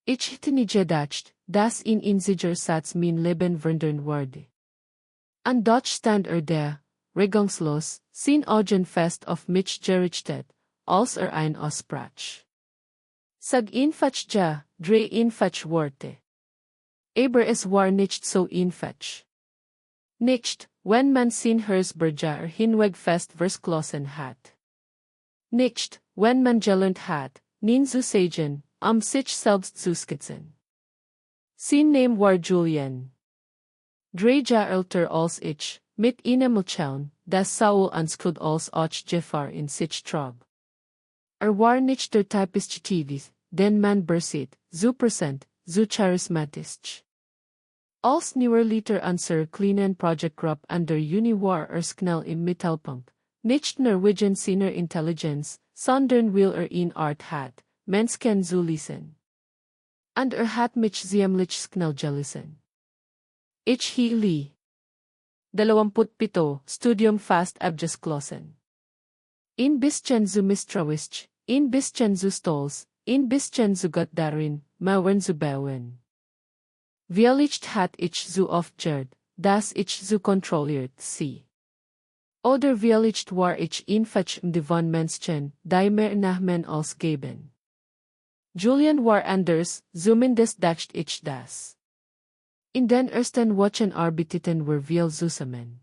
Ich hätte nie gedacht, dass in insiger Satz mein Leben verändern würde. Und doch stand der, regungslos, sein Augen fest auf mich gerichtet, als ein aussprach. Sag einfach ja, drei einfach Worte. Aber es war nicht so einfach. Nicht, wenn man sein Herzberger hinweg fest verschlossen hat. Nicht, wenn man gelernt hat, nie zu sagen, sich selbst zu skizzen. Sein Name war Julian. 3 Jahre älter als ich, mit einem Mädchen, das Saul anskud als auch Gefahr in sich trug. War nicht der typische Tivis, den man bersieht, so präsent, so charismatisch. Als nieuwer liter unser kleinen Projektgruppe an der Uni war schnell im Mittelpunkt, nicht nur wegen seiner Intelligenz, sondern weil in Art hat, Menschen zu lesen. Und hat mich ziemlich schnell gelassen. Ich Lee. 27, Studium fast abgeschlossen. Ein bisschen zu misstrauisch, ein bisschen zu stolz, ein bisschen zu gut darin, Mauern zu bauen. Vielleicht hat ich so oft gehört, dass ich so kontrolliert sie. Oder vielleicht war ich einfach von Menschen, die mehr nahmen als geben. Julian war anders, zumindest dachte ich das. In den ersten Wochen arbeiteten wir zusammen.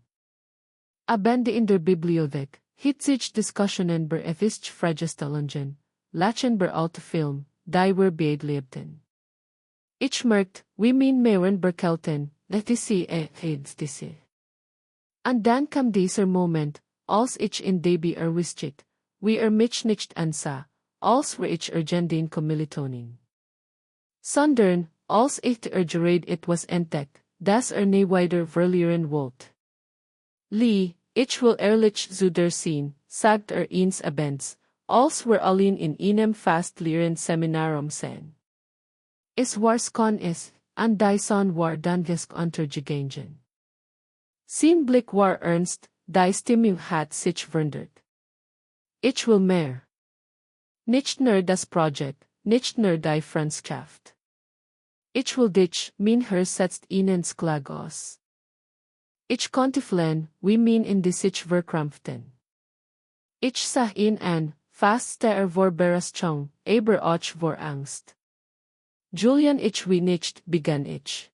Abende in der Bibliothek, hitzig Diskussionen über etwas Fragestellungen, lachen über alte Film, die wir beide liebten. Ich merkt, wie mein Meeren berkelten, diese diese. Und dann kam dieser Moment, als ich in Debbie wusste, wie mich nicht ansah, als ich den Kommilitonin. Sondern, als ich gerät etwas entdeckt, das nie weiter verlieren wollte. Lee, ich will ehrlich zu dir sein, sagt ins Abends, als wir allein in einem fast leeren Seminarum sein. Es war skon is, und die Sonne war dangesk untergegangen. Sein Blick war ernst, die Stimmung hat sich verändert. Ich will mehr. Nicht nur das Projekt, nicht nur die Freundschaft. Ich will dich, mein Herz setzt ihnen Klag aus. Ich konnte fliehen, wie mein in die sich verkrampften. Ich sah ihn an, fast vor Berührung, aber auch vor Angst. Julian, ich wie nicht, begann ich.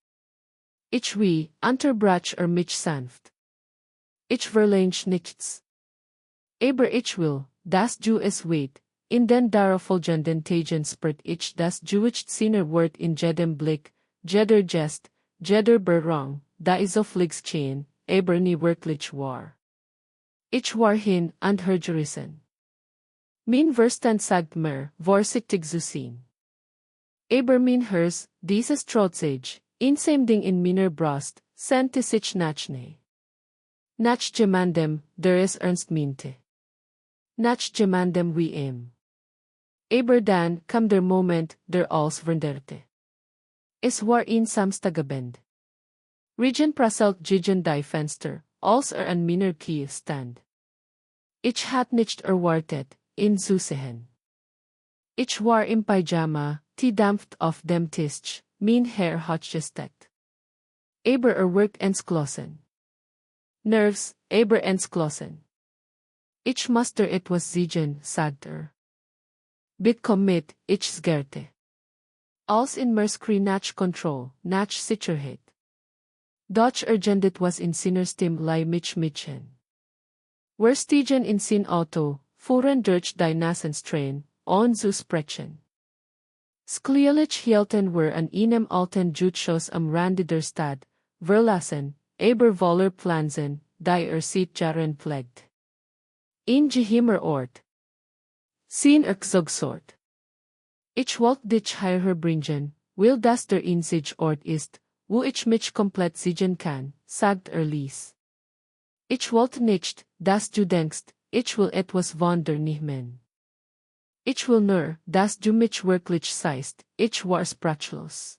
Ich wie, unterbrach mich sanft. Ich verlange nichts. Aber ich will, dass du es weißt, in den darauffolgenden Tagen spürt ich das Jewish seiner Wort in jedem Blick, jeder Gest, jeder Berührung, da so fliegstehen, aber nie wirklich war. Ich war hin und her gerissen. Mein Verstand sagt mir, vorsichtig zu sein. Aber mein Herz, dieses trotzig, insamding in meiner Brust, sente sich nachne. Nach jemandem, der es ernst meinte. Nach jemandem wie ihm. Aber dann kam der Moment, der alles veränderte. Es war ein Samstagabend. Regen prasselt gegen die Fenster, als an meiner Kie stand. Ich hatte nicht erwartet, ihn zu sehen. Ich war im Pyjama, die dampft auf dem Tisch, mein Herr hat gesteckt. Aber wirkt entschlossen. Nervs, aber entschlossen. Ich musste etwas sagen, sagt Bitte komm mit, ich sgerte. Als in Merskri nach Control, nach Sicherheit. Doch urgent was in seiner Stimme lei mich mitchen. Wir stiegen in sein Auto, fuhren durch die Nassenstrain, ohne zu sprechen. Sklielig hielten wir an einem alten Jutschoss am Rande der Stadt, verlassen, aber voller Pflanzen, die seit Jahren pflegt. Ein geheimer Ort. Sein Erzogsort. Ich wollte dich hierher bringen, weil das der einzige Ort ist, wo ich mich komplett siegen kann, sagt Lies. Ich wollte nicht, dass du denkst, ich will etwas von dir nehmen. Ich will nur, dass du mich wirklich siehst, ich war sprachlos.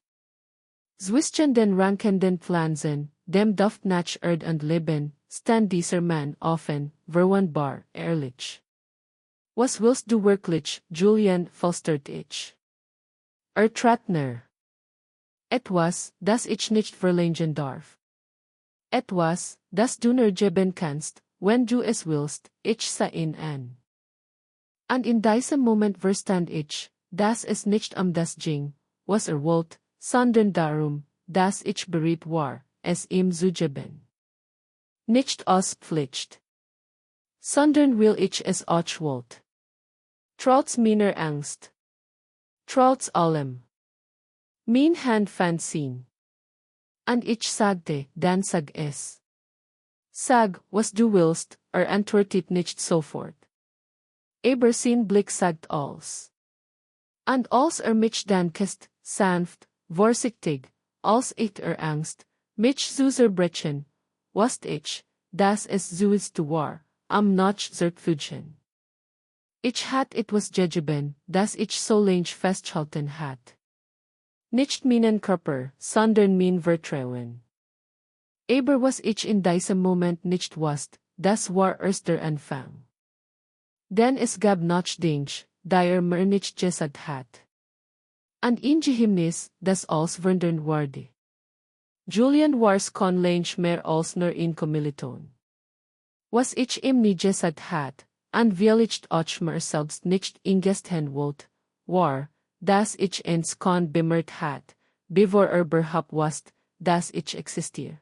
Zwischen den rankenden Pflanzen, dem Duft nach Erd und Leben, stand dieser Mann offen, verwundbar, ehrlich. Was willst du wirklich, Julian, flüsterte ich. Tratner. Etwas, das ich nicht verlangen darf. Etwas, das du nur geben kannst, wenn du es willst, ich sein an. Und in diesem Moment verstand ich, dass es nicht das ging, was wollte, sondern darum, dass ich bereit war, es ihm zu geben. Nicht aus Pflicht, sondern will ich es auch wollte. Trotz meiner Angst. Trotz allem. Mein Hand fand zien. Und ich sagte, dann sag es. Sag, was du willst, antwortet nicht sofort. Aber sein Blick sagt alles. Und als mich dann küsst, sanft, vorsichtig, als ich Angst, mich zu zerbrechen, wusste ich, dass es so ist war, not zurückzugen. Ich hat etwas gegeben, das ich so lange festgehalten hat. Nicht meinen Körper, sondern mein Vertrauen. Aber was ich in diesem Moment nicht wusste, das war erst der Anfang. Denn es gab noch Dinge, die mir nicht gesagt hat. Und ein Geheimnis, das als wundern wurde. Julian wars kon lange mehr als nur in Kommiliton. Was ich ihm nie gesagt hat, und will ich auch mir selbst nicht ingestehen wollte, war, dass ich ens kon bemerkt hat, bevor überhaupt wusste, dass ich existiere.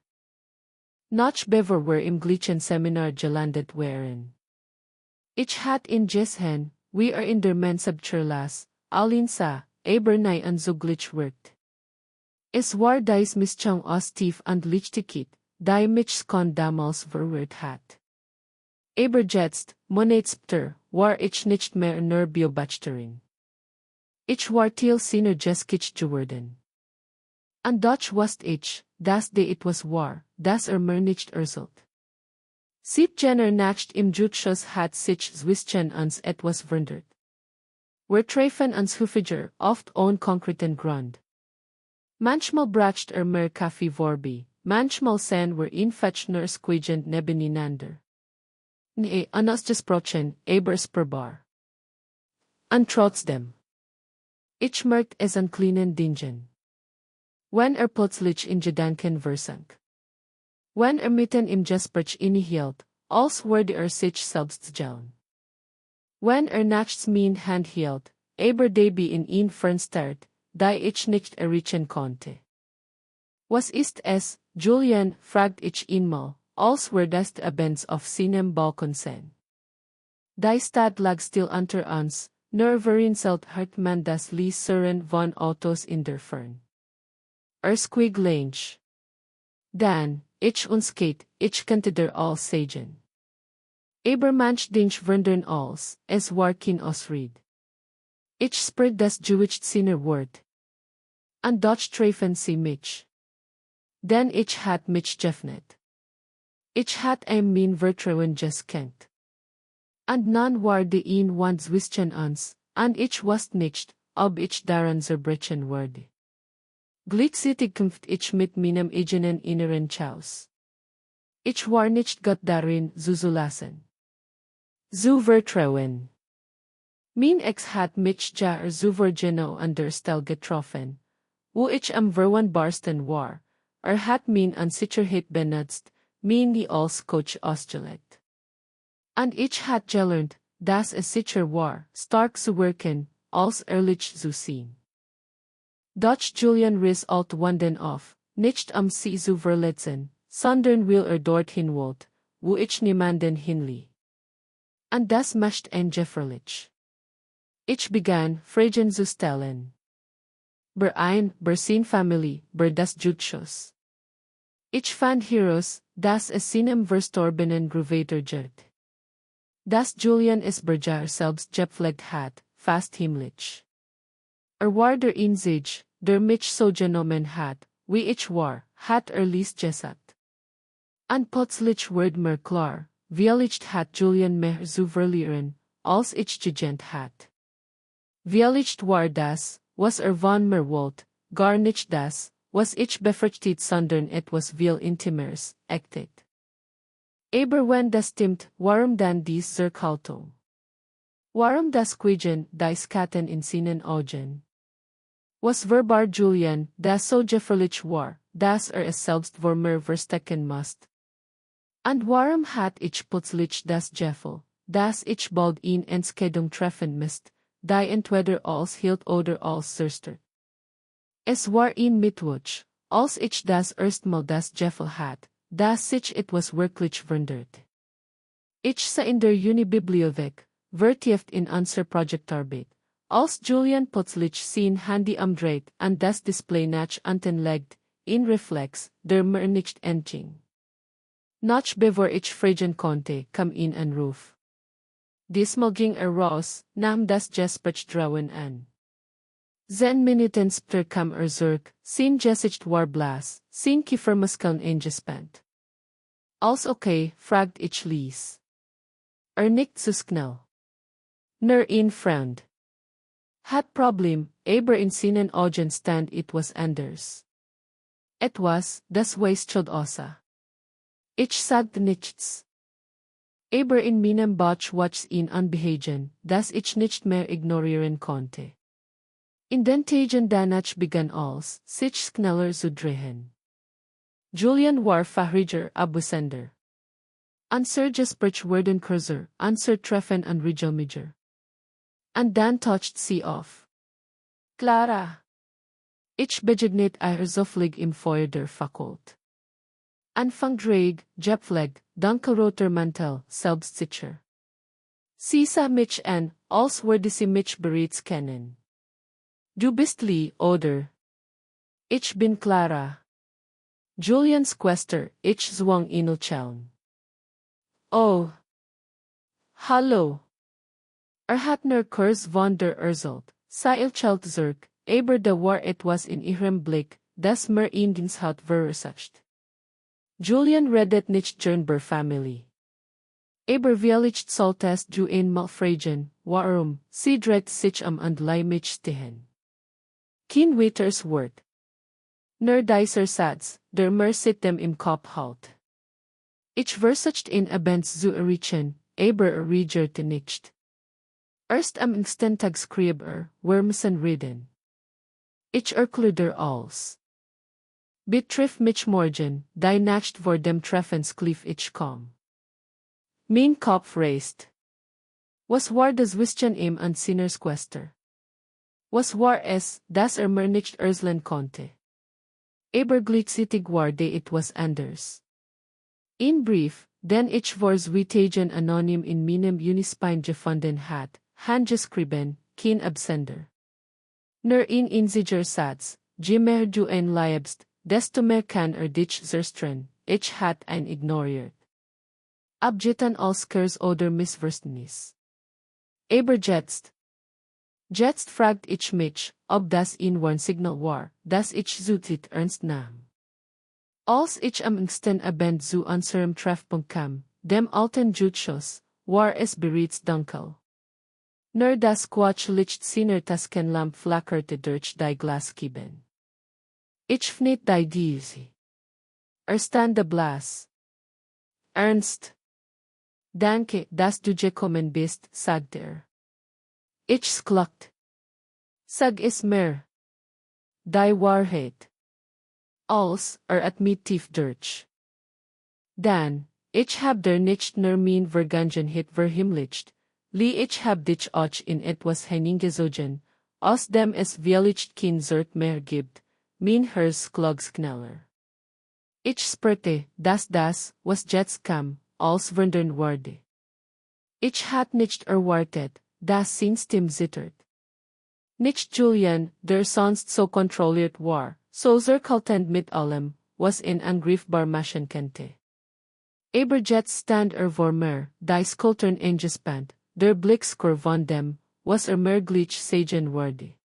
Noch bevor wir im gleichen Seminar gelandet waren. Ich hat ihn gesehen, wie in der Mensabcherlas, alin sa, aber nie an so glich wirkt. Es war dies Mischung aus tief und Lichtigkeit, die mich kon damals verwirrt hat. Aber jetzt, monatspter, war ich nicht mehr nur Beobachterin. Ich war Teil seiner Geschichte geworden. Und doch wusste ich, dass etwas war, das mir nicht erzählt. 17 Nacht im Jutschuss hat sich zwischen uns etwas verändert. Wir treffen uns häufiger, oft ohne konkreten Grund. Manchmal bracht mir Kaffee vorbei, manchmal sehen wir einfach nur squeegend nebeneinander. Nie unausgesprochen, aber spürbar. Und trotzdem. Ich merkt es an kleinen Dingen. Wenn plötzlich in Gedanken versank. Wenn mitten im Gespräch innehielt, als würde sich selbst schauen. Wenn nachts mein Hand hielt, aber dabei in ihn fernstart, die ich nicht erreichen konnte. Was ist es, Julian, fragt ich ihn mal, als wir das abends auf seinem Balkon sehen. Die Stadt lag still unter uns, nur vereinzelt hört man das Surren von Autos in der Fern. Squig lange. Dann, ich uns geht, ich könnte der all sagen. Aber manch Dinge wundern als, es war kein Ausred. Ich spread das Jewish seiner Wort. Und dort treffen sie mich. Denn ich hat mich geöffnet. Ich hat mein Vertrauen geskenkt. Und nun war die ein Wand zwischen uns, und ich wusste nicht, ob ich daran zerbrechen würde. Gleichzeitig kämpfte ich mit meinem eigenen inneren Chaos. Ich war nicht gut darin, zu lassen. Zu vertrauen. Mein Ex hat mich ja souvergeno an der Stelle getroffen, wo ich am verwundbarsten war, hat mein Unsicherheit benutzt, mich als Coach ausgelegt. Und ich hat gelernt, dass es sicher war, stark zu wirken, als ehrlich zu sein. Doch Julian riss alt Wanden auf, nicht sie zu verletzen, sondern will dorthin wollte, wo ich niemanden hinlie. Und das macht gefährlich. Ich begann, Fragen zu stellen. Ber sein Familie, das Jutschuss. Ich fand heraus, dass es seinem verstorbenen Großvater gilt. Dass Julian es berjar selbst gepflegt hat, fast himmlisch. War der Einzige, der mich so genommen hat, wie ich war, hat lies gesagt. Und plötzlich wird mir klar, vielleicht hat Julian mehr zu verlieren, als ich gekannt hat. Vielleicht war das, was von mir wollte, gar nicht das, was ich befürchtet, sondern etwas viel Intimeres, echtet. Aber wenn das stimmt, warum dann dies Zurückhaltung? Warum das Quiegen, die Skaten in seinen Augen? Was verbar Julian, das so gefährlich war, dass es selbst vor mir verstecken musste. Und warum hat ich plötzlich das Gefühl, dass ich bald in Entscheidung treffen müsste, die entweder als hielt oder als zerstört. Es war in Mittwoch, als ich das erstmal das Gefühl hat, dass sich etwas wirklich verändert. Ich sah in der Unibibliothek, vertieft in unser Projektarbeit, als Julian plötzlich sein Handy umdreht und das Display nach unten legt, in Reflex, der mir nicht entging. Noch bevor ich fragen konnte, kam ein Anruf. Diesmal ging raus, nahm das Gespräch drauen an. 10 Minuten später kam zurück, sein Gesicht war blass, sein Kiefermuskeln eingespannt. Alles okay, fragt ich leise. Nicht zu schnell. Nur ein Freund. Hat Problem, aber in seinen Augen stand etwas anders. Etwas, das weistelt außer. Ich sagte nichts. Aber in meinem Bauch wuchs ihn Unbehagen, das ich nicht mehr ignorieren konnte. In den Tagen danach begann alles, sich schneller zu drehen. Julian war fahriger abwesender. Unser Gespräch wurden kürzer, unser Treffen unregelmäßiger. Und dann taucht sie auf. Clara! Ich begegnet ihr sofort im Feuer der Fakult. Anfang dreig, gepflegt, dunkelroter Mantel, selbstsicher. Sie sah mich an, als würde sie mich bereits kennen. Du bist Lea, oder? Ich bin Clara. Julians Schwester, ich zwang ihn lächeln. Oh. Hallo. Hat nur kurz von der Erzählt, sei lächelt zurück, aber da war etwas in ihrem Blick, das mir ins Haut verursacht. Julian redet nicht gern über Familie. Aber vielleicht solltest du einmal fragen, warum, sie dreht sich und leih mich stehen. Kein weiteres Wort. Nur dieser Satz, der mir seitdem im Kopf halt. Ich versuchte ihn abends zu erreichen, aber reagierte nicht. Erst am nächsten Tag schrieb wir müssen reden. Ich erklärte alles. Betrifft mich morgen, die Nacht vor dem Treffen schlief ich kaum. Mein Kopf reist. Was war das Wischen ihm an seiner Schwester? Was war es, das mir nicht erzählen konnte? Aber gleichzeitig war etwas anders. Ein Brief, den ich vor 2 Tagen anonym in meinem Unispine gefunden hat, handgeschrieben, kein Absender. Nur ein einziger Satz, je mehr du ihn liebst, desto mehr kann dich zerstreuen, ich hat ihn ignoriert. Abgetan als Kurs oder Missverständnis. Aber jetzt fragt ich mich, ob das ein Warnsignal war, das ich zu tief ernst nahm. Als ich am nächsten Abend zu unserem Treffpunkt kam, dem alten Jutschos, war es bereits dunkel. Nur das Quatschlicht seiner Taskenlamp flackerte durch die Glasscheiben. Ich fand diese. Stand blass. Ernst. Danke, dass du gekommen bist, sagte Ich klagt. Sag es mir. Die Wahrheit. Als at mir tief durch. Dan, ich hab der nicht nur mein Vergangenheit verhimmlicht, ich hab dich auch in etwas hineingezogen, aus dem es vielleicht kein Zert mehr gibt, mein Herz klagt schneller. Ich spürte, dass das, was jetzt kam, als wundern wurde. Ich hatte nicht erwartet, dass sein Stimme zittert. Nicht Julian, der sonst so kontrolliert war, so zurückhaltend mit allem, was ihn angreifbar machen könnte. Aber jetzt stand vor mir, die Schultern eingespannt, der Blick skur von dem, was mir gleich sagen würde.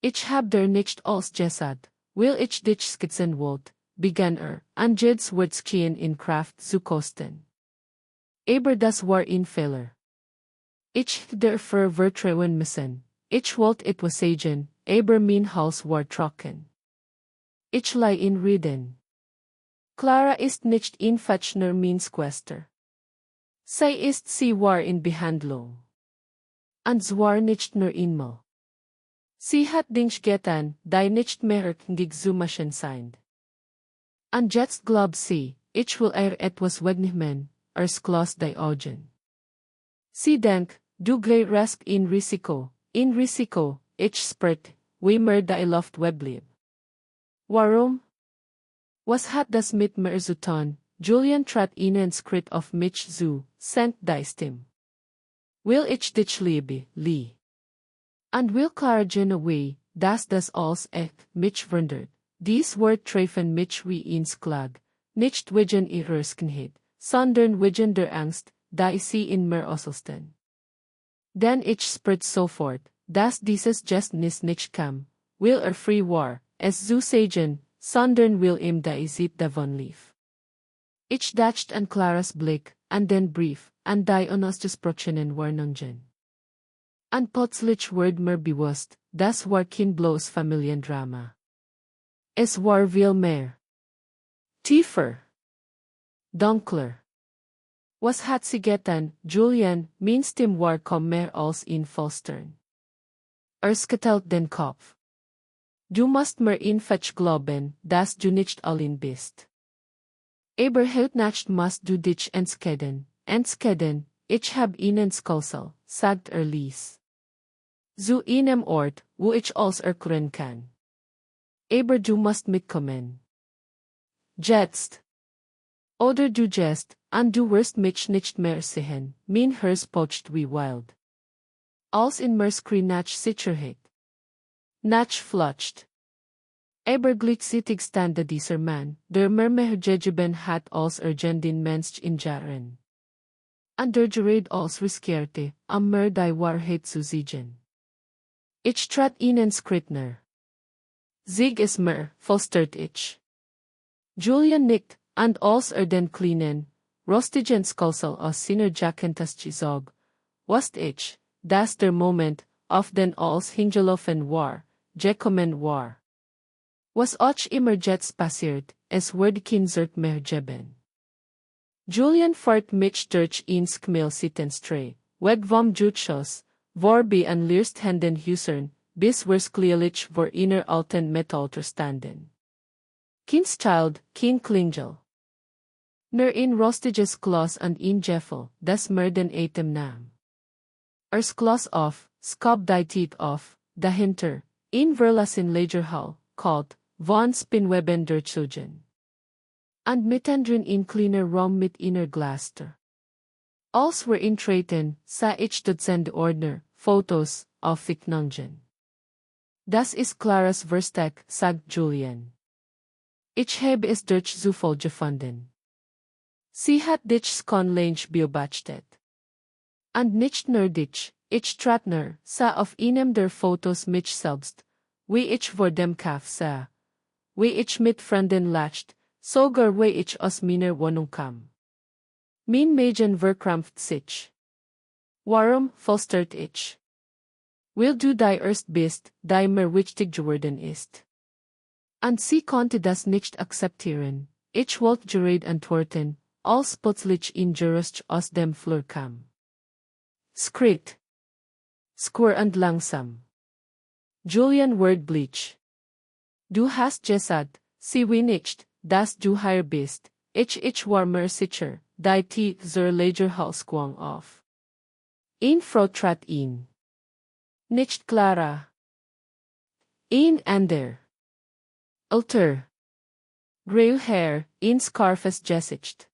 Ich hab nicht alles gesagt, will ich dich skizzen wollte, begann an Jids Wurzeln in Kraft zu kosten. Aber das war ein Fehler. Ich dafür vertrauen müssen, ich wollte etwas sagen, aber mein Hals war trocken. Ich lei in Reden. Clara ist nicht einfach nur mein Schwester. Sie war in Behandlung. Und zwar nicht nur einmal. Sie hat dich getan, die nicht mehr gegen zu machen sind. Und jetzt glaub sie, ich will etwas wegnehmen, schloss die Augen. Sie denkt, du gehst in Risiko, ich spürt, wie mir die Luft wegblieb. Warum? Was hat das mit mir zu tun? Julian trat ihnen Schritt auf mich zu, senkt die Stimme. Will ich dich lieben, Lee? Und will klargen away, dass das alles mich wundert. Dies Wort treffen mich wie ins Klag, nicht wegen ihrer Skinheit, sondern wegen der Angst, die sie in mir auslösten. Denn ich spürt sofort, dass dieses Gestnis nicht kam, will frei war, es zu sagen, sondern will ihm die Zeit davon lief. Ich dachte an Claras Blick, an den Brief, an die unausgesprochenen Warnungen. Und plötzlich wurde mir bewusst, das war kein bloß Familiendrama. Es war viel mehr. Tiefer. Dunkler. Was hat sie getan, Julian, mein Stimme war kaum mehr als in Falstern. Sketelt den Kopf. Du musst mir einfach glauben, dass du nicht allein bist. Aber heute Nacht musst du dich entscheiden, ich hab ihnen Skolsel, sagt Lies. Zu einem Ort, wo ich alles erklären kann. Aber du musst mitkommen. Jetzt. Oder du gehst, und du wirst mich nicht mehr sehen, mein Herz pocht wie wild. Als in mir schrie nach Sicherheit. Nach flutscht. Aber gleichzeitig stande dieser Mann, der mir mehr gegeben hat als den Mensch in Jahren. Und der gerät als riskierte, mir die Wahrheit zu sagen. Ich trat ihnen Schrittner. Sieg es mir, flüstert ich. Julian nickt, und als den kleinen, rostigen Skolsel aus seiner Jackentasche zog, wusste ich, dass der Moment, auf den alles hingelaufen war, gekommen war. Was auch immer jetzt passiert, es wird kein Zert mehr geben. Julian fährt mich durch ins Kmelsittenstrei, weg vom Jutschos, vorbei an leerstehenden Häusern, bis wir schließlich vor einer alten Metalltür standen. Kein Schild, kein Klingel. Nur ein rostiges Glas und ein Jeffel, das mir den Atem nahm. Glas auf, skob die Tiet auf, dahinter, ein verlassen Lagerhall, kalt, von Spinnweben durchzogen. Und mittendrin ein kleiner Raum mit einer Glastür. Als wir eintreten, sah ich Dutzende Ordner, Fotos, Aufzeichnungen. Das ist Claras Versteck, sagt Julian. Ich habe es durch Zufall gefunden. Sie hat dich skonlänge beobachtet. Und nicht nur dich, ich trat näher, sah auf einem der Fotos mich selbst, wie ich vor dem Kaff sah, wie ich mit Freunden lacht, sogar wie ich aus meiner Wohnung kam. Mein Mädchen verkrampft sich. Warum, flüstert ich? Will du die erst bist, die mir wichtig geworden ist? Und sie konnte das nicht akzeptieren. Ich wollte gerät antworten, als plötzlich ein Gerüst aus dem Flur kam. Schritt. Skur und langsam. Julian wurde bleich. Du hast gesagt, sie wie nicht, dass du hier bist. Ich war mir sicher, die Tiet zur Lagerhall sprang auf. Ein Frau trat ein. Nicht Clara. Ein ander. Alter. Grau Hair, ein scarfes Gesicht.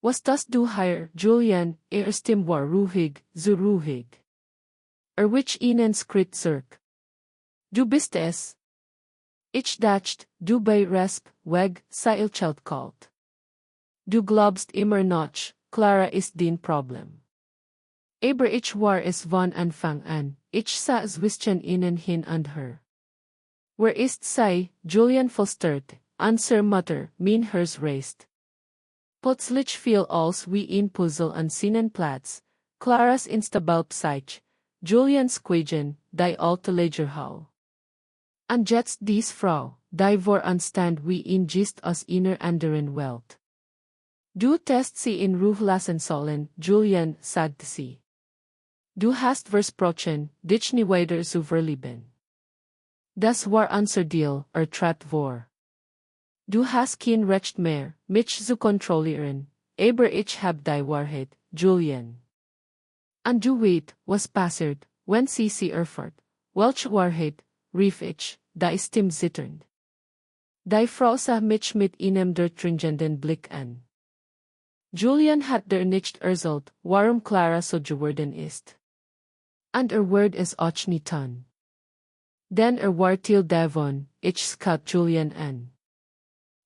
Was das du hier, Julian, Stimme war ruhig, so ruhig. Wich ihnen Schritt zurück. Du bist es. Ich dachte, du bei Resp, weg, sei Child kalt. Du glaubst immer noch, Clara ist dein Problem. Aber ich war es von Anfang an, ich sah zwischen ihnen hin und her. Wer ist sie, Julian flüsterte, Sir Mutter, mein Herz rast. Plötzlich fiel alles wie ein Puzzle an seinen Platz, Claras instabil Psyche, Julians Quiegen, die alte Lagerhall. Und jetzt dies Frau, die vor anstand wie ein Gist aus einer anderen Welt. Du test sie in Ruhe lassen sollen, Julian, sagte sie. Du hast versprochen, dich nie weiter zu verlieben. Das war unser Deal, tritt vor. Du hast kein Recht mehr, mich zu kontrollieren, aber ich hab die Wahrheit, Julian. Und du weißt, was passiert, wenn sie erfährt, welche Wahrheit, rief ich, da ist ihm zitternd. Die Frau sah mich mit einem durchdringenden Blick an. Julian hat nicht erzählt, warum Clara so geworden ist. Und wird es auch nicht tun. Denn war til davon, ich schaut Julian an.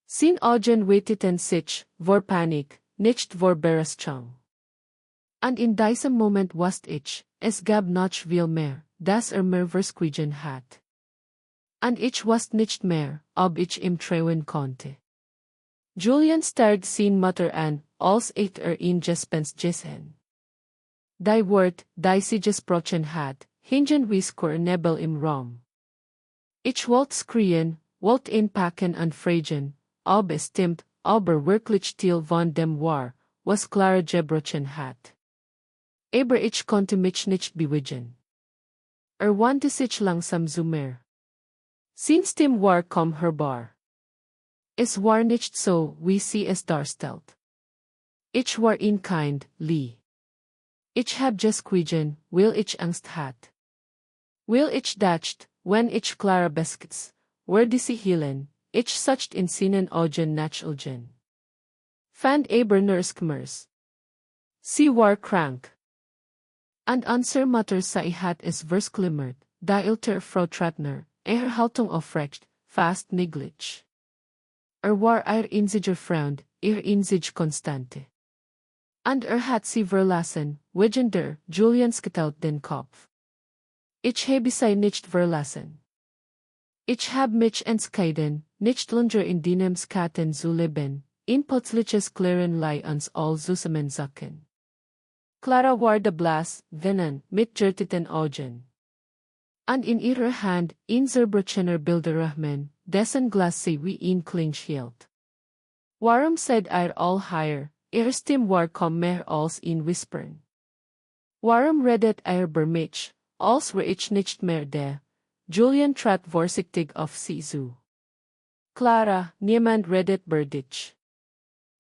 Sin Augen weiteten sich, vor Panik, nicht vor Berührung. Und in diesem Moment wusste ich, es gab noch viel mehr, das mir versquiegen hat. Und ich wusste nicht mehr, ob ich ihm trauen konnte. Julian starrte sin Mutter an, als ich ihn gespenst gesehen. Die Wort, die sie gesprochen hat, hingen wie Nebel im Raum. Ich wollte schreien, wollte ihn packen und fragen, ob es stimmt, aber wirklich Teil von dem war, was Clara gebrochen hat. Aber ich konnte mich nicht bewegen. Wandte sich langsam zu mir. Sin Stimme war kaum hörbar. Es war nicht so, wie sie es darstellt. Ich war ihn kind, Lee. Ich hab gesquiegen, weil ich Angst hat. Weil ich dacht, wenn ich Clara beskits, werde sie heilen, ich sucht in seinen Augen nach Ilgen. Fand aber Nurskmers. Sie war krank. Und unser Mutter sei hat es versklimmert, da ältere Frau Trattner, Haltung aufrecht, fast niedlich. War einziger Freund, einzig Konstante. Und hat sie verlassen, wegen der, Julian geteilt den Kopf. Ich habe sie nicht verlassen. Ich hab mich entschieden, nicht länger in deinem Schatten zu leben, in plötzliches Klaren Lei uns all zusammensacken. Clara war de blass, Vennen, mit gerteten Augen. Und in ihrer Hand, ein zerbrochener Bilderrahmen, dessen Glas sie wie ihn clinch hielt. Warum seid all higher, Stimme war kaum mehr als ein Whispern. Warum redet über mich, als wär ich nicht mehr da? Julian trat vorsichtig auf sie zu. Clara, niemand redet über dich.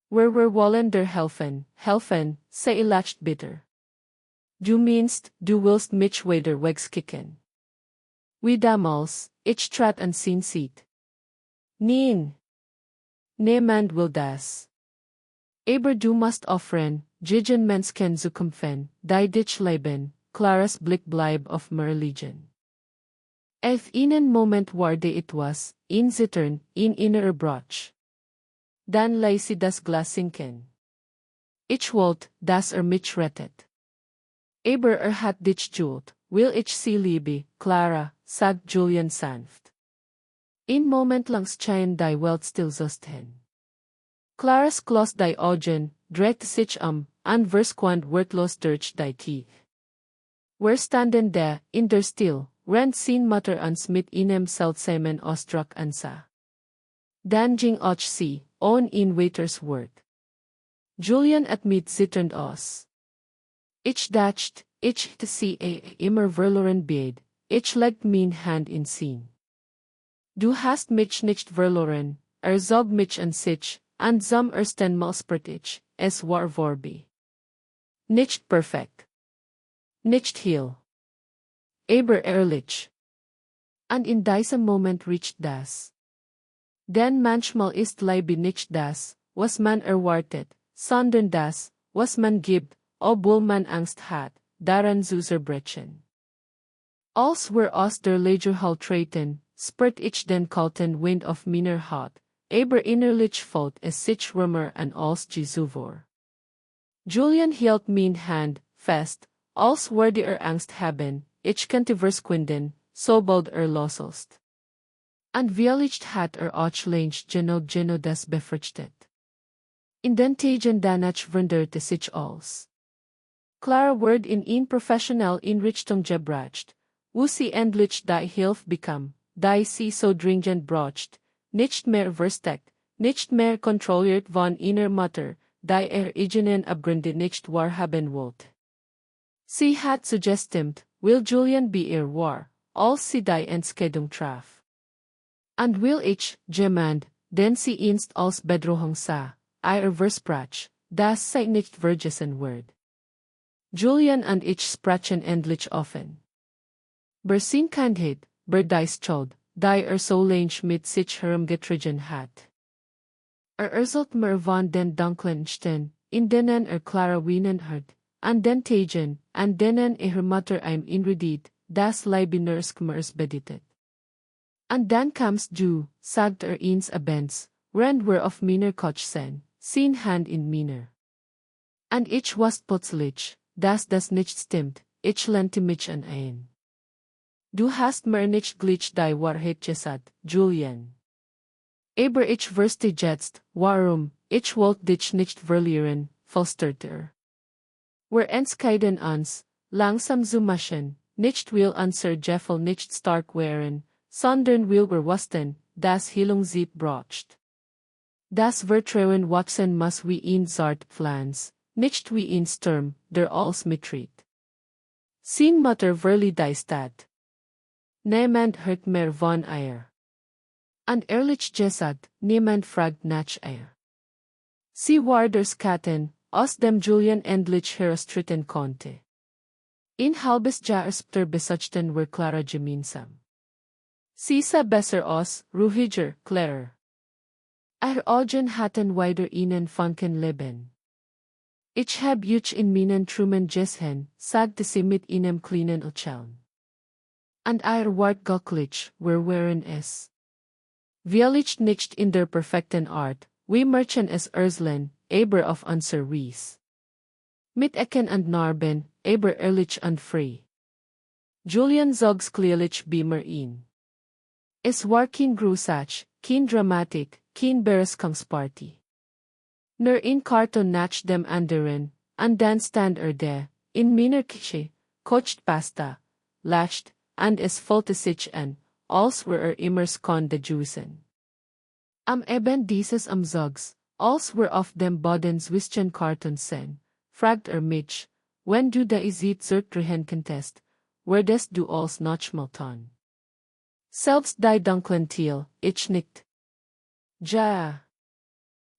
Wir wollen dir helfen, sie lacht bitter. Du meinst, du willst mich wieder wegskicken. Wie damals, ich trat an sein Seat. Nein. Niemand will das. Aber du musst offren, gegen Menschen zu kämpfen, die dich leben, Claras Blick bleib auf mir liegen. Auf einen Moment war de etwas, in Zittern, in innerer Brach. Dann ließ sie das Glas sinken. Ich wollte, dass mich rettet. Aber hat dich geholt, will ich sie liebe, Clara, sagt Julian sanft. In Moment lang schien die Welt stillzustehen. Clara schloss die Augen, drehte sich und verschwand wortlos durch die Tiefe. Wir standen da, in der Stille, während sein Mutter uns mit einem seltsamen Ausdruck ansah. Dann ging auch sie, ohne ein weiteres Wort. Julian atmet zitternd aus. Ich dachte, ich hätte sie immer verloren beid, ich legte meine Hand in sein. Du hast mich nicht verloren, zog mich an sich, und zum ersten Mal spürt ich, es war vorbei. Nicht perfekt. Nicht heil. Aber ehrlich. Und in diesem Moment riecht das. Denn manchmal ist Liebe nicht das, was man erwartet, sondern das, was man gibt, obwohl man Angst hat, daran zu zerbrechen. Als wir aus der Lagerhall treten, spürt ich den kalten Wind auf meiner Haut, aber innerlich fällt es sich wärmer an als zuvor. Julian hielt meine Hand fest, als würde Angst haben, ich könnte verschwinden, sobald loslässt. Und vielleicht hat auch längst genau das befürchtet. In den Tagen danach wunderte sich alles. Clara wurde in ein professionell in Richtung gebracht, wo sie endlich die Hilfe bekam, die sie so dringend braucht, nicht mehr versteckt, nicht mehr kontrolliert von einer Mutter, die eigenen Abgründe nicht wahrhaben wollte. Sie hat zugestimmt, weil Julian bei ihr war, als sie die Entscheidung traf. And will ich, jemand, den sie einst als Bedrohung sah, ihr versprach, dass sie nicht vergessen wird. Julian und ich sprachen endlich offen. Sin Kindheit, die Schuld, die so lange mit sich herumgetragen hat. Erzählt mir von den dunklen Stunden, in denen Clara weinen hat, an den Tagen, an denen ihre Mutter inredet, das Leibenerskmers bedetet. Und dann kamst du, sagt ins Abends, während wir auf meiner Couch sein, sin Hand in meiner. Und ich was plötzlich, dass das nicht stimmt, ich lehnte mich an ein. Du hast mir nicht gleich die Wahrheit gesagt, Julian. Aber ich wusste jetzt, warum, ich wollte dich nicht verlieren, flüsterte. Wir entscheiden uns, langsam zu machen, nicht will unser Jeffel nicht stark werden, sondern will wir wussten, dass Heilung sie braucht. Das Vertrauen wachsen muss wie ein zart Pflanz, nicht wie ein Sturm, der alles mittritt. Sin Mutter verli die Stadt. Niemand hört mehr von ihr. Und ehrlich gesagt, niemand fragt nach ihr. Sie war der Schatten, aus dem Julian endlich heraustreten konnte. Ein halbes Jahr später besuchten wir Clara gemeinsam. Sie sah besser aus, ruhiger, klarer. Ihre Augen hatten wieder einen Funken Leben. Ich hab euch in meinen Träumen gesehen, sagte sie mit einem kleinen Lächeln. Und ihr wart glücklich, wir waren es. Vielleicht nicht in der perfekten Art, wir möchten es erzeln, aber auf unser Weise. Mit Ecken und Narben, aber ehrlich und frei. Julian zog's clearlich bei in. Es war kein Grusach, kein Dramatik, kein Bereskungsparty. Nur ein Karton nach dem anderen, und dann stand da, in meiner Küche, kocht Pasta, lacht, und es fühlte sich an, als wir immer konnte juicen. Am Abend dieses Amzogs, als wir auf dem Boden zwischen Karton sind, fragt mich, wenn du da Isit zurückdrehen könntest, würdest du als nochmal tun. Selbst die dunklen Titel, ich nicht. Ja.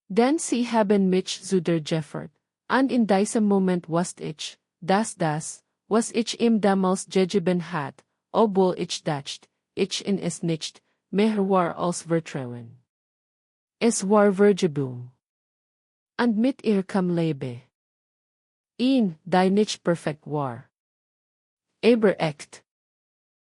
Denn sie haben mich zu der Jeffert, und in diesem Moment wusste ich, dass das, was ich ihm damals gegeben hat, obwohl ich dachte, ich in es nicht, mehr war als Vertrauen. Es war Vergebung. Und mit ihr kam Liebe. Die nicht perfekt war. Aber echt.